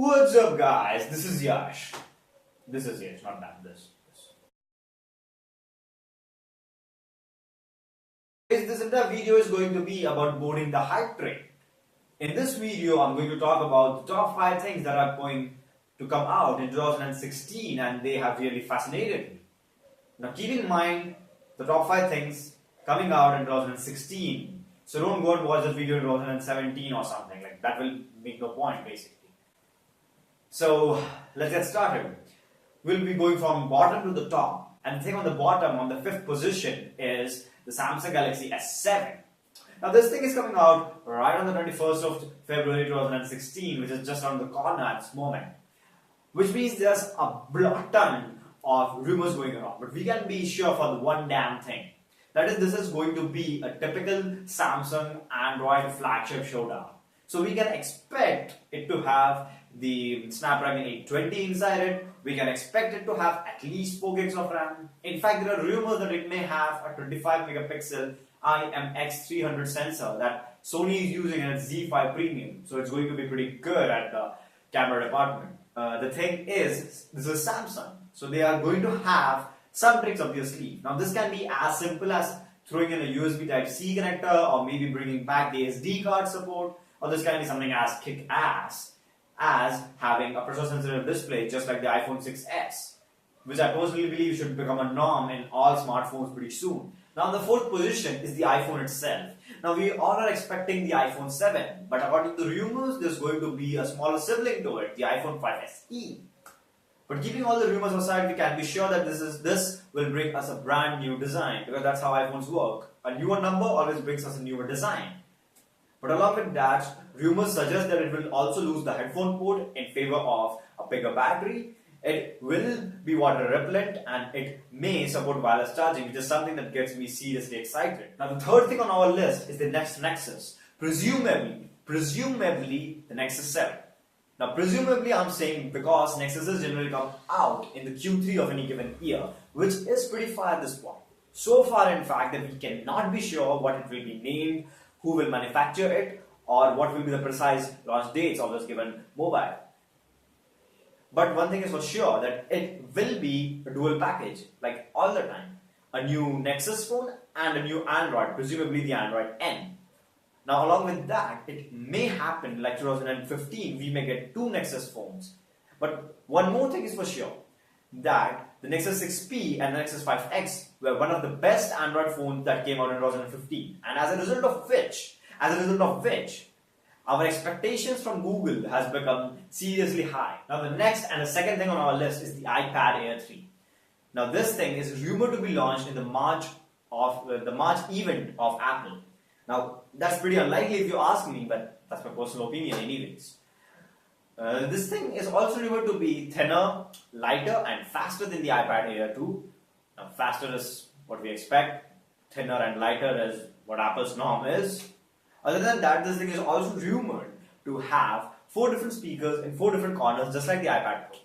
What's up, guys? This is Yash. This is Yash, not that. This entire video is going to be about boarding the hype train. In this video, I'm going to talk about the top 5 things that are going to come out in 2016 and they have really fascinated me. Now, keep in mind the top 5 things coming out in 2016. So don't go and watch this video in 2017 or something. Like that will make no point basically. So let's get started. We'll be going from bottom to the top. And the thing on the bottom, on the 5th position, is the Samsung Galaxy S7. Now this thing is coming out right on the 21st of February 2016, which is just around the corner at this moment. Which means there's a ton of rumors going around. But we can be sure for the one damn thing. That is, this is going to be a typical Samsung Android flagship showdown. So we can expect it to have the Snapdragon 820 inside it. We can expect it to have at least 4 gigs of RAM. In fact, there are rumors that it may have a 25 megapixel IMX300 sensor that Sony is using in its Z5 Premium. So it's going to be pretty good at the camera department. The thing is, this is Samsung. So they are going to have some tricks up their sleeve. Now this can be as simple as throwing in a USB Type-C connector or maybe bringing back the SD card support, or this can be something as kick-ass as having a pressure-sensitive display just like the iPhone 6s, which I personally believe should become a norm in all smartphones pretty soon. Now the 4th position is the iPhone itself. Now we all are expecting the iPhone 7, but according to the rumors, there's going to be a smaller sibling to it, the iPhone 5 SE. But keeping all the rumors aside, we can be sure that this will bring us a brand new design, because that's how iPhones work. A newer number always brings us a newer design. But along with that, rumors suggest that it will also lose the headphone port in favor of a bigger battery. It will be water repellent and it may support wireless charging, which is something that gets me seriously excited. Now the 3rd thing on our list is the next Nexus. Presumably the Nexus 7. Now presumably I'm saying because Nexuses generally come out in the Q3 of any given year, which is pretty far at this point. So far in fact that we cannot be sure what it will be named, who will manufacture it, or what will be the precise launch dates of this given mobile. But one thing is for sure, that it will be a dual package, like all the time. A new Nexus phone and a new Android, presumably the Android N. Now along with that, it may happen like 2015, we may get 2 Nexus phones. But one more thing is for sure, that the Nexus 6P and the Nexus 5X were one of the best Android phones that came out in 2015. And as a result of which, our expectations from Google has become seriously high. Now the next and the 2nd thing on our list is the iPad Air 3. Now this thing is rumored to be launched in the March event of Apple. Now that's pretty unlikely if you ask me, but that's my personal opinion anyways. This thing is also rumored to be thinner, lighter and faster than the iPad Air 2. Now faster is what we expect, thinner and lighter is what Apple's norm is. Other than that, this thing is also rumored to have 4 different speakers in 4 different corners just like the iPad Pro.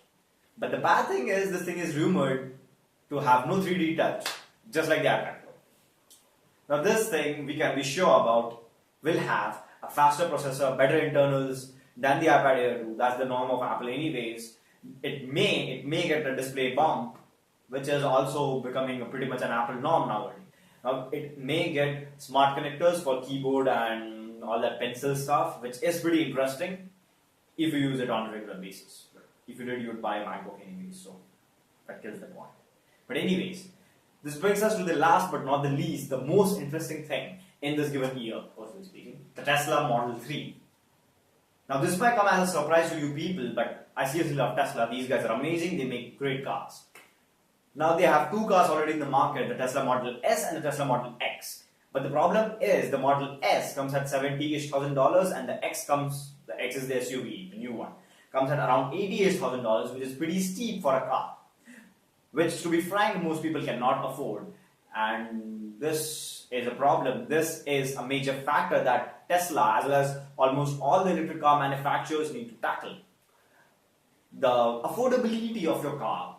But the bad thing is this thing is rumored to have no 3D touch just like the iPad Pro. Now this thing we can be sure about will have a faster processor, better internals than the iPad Air 2. That's the norm of Apple anyways. It may get a display bump, which is also becoming pretty much an Apple norm nowadays. Now it may get smart connectors for keyboard and all that pencil stuff, which is pretty interesting if you use it on a regular basis. But if you did, you would buy a MacBook anyways, so that kills the point. But anyways, this brings us to the last but not the least, the most interesting thing in this given year, personally speaking, the Tesla Model 3. Now this might come as a surprise to you people, but I seriously love Tesla. These guys are amazing, they make great cars. Now they have 2 cars already in the market, the Tesla Model S and the Tesla Model X. But the problem is the Model S comes at $70,000 and the X is the SUV, the new one, comes at around $88,000, which is pretty steep for a car. Which, to be frank, most people cannot afford. And this is a problem. This is a major factor that Tesla, as well as almost all the electric car manufacturers, need to tackle. The affordability of your car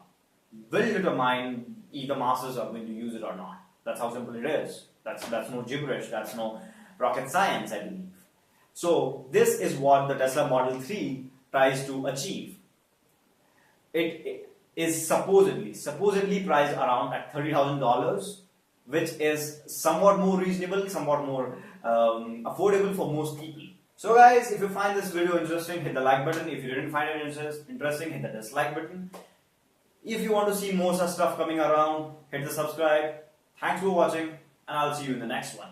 will determine if the masses are going to use it or not. That's how simple it is. That's no gibberish. That's no rocket science, I believe. So this is what the Tesla Model 3 tries to achieve. It is supposedly priced around at $30,000, which is somewhat more reasonable, somewhat more affordable for most people. So guys, if you find this video interesting, hit the like button. If you didn't find it interesting, hit the dislike button. If you want to see more such stuff coming around, hit the subscribe. Thanks for watching, and I'll see you in the next one.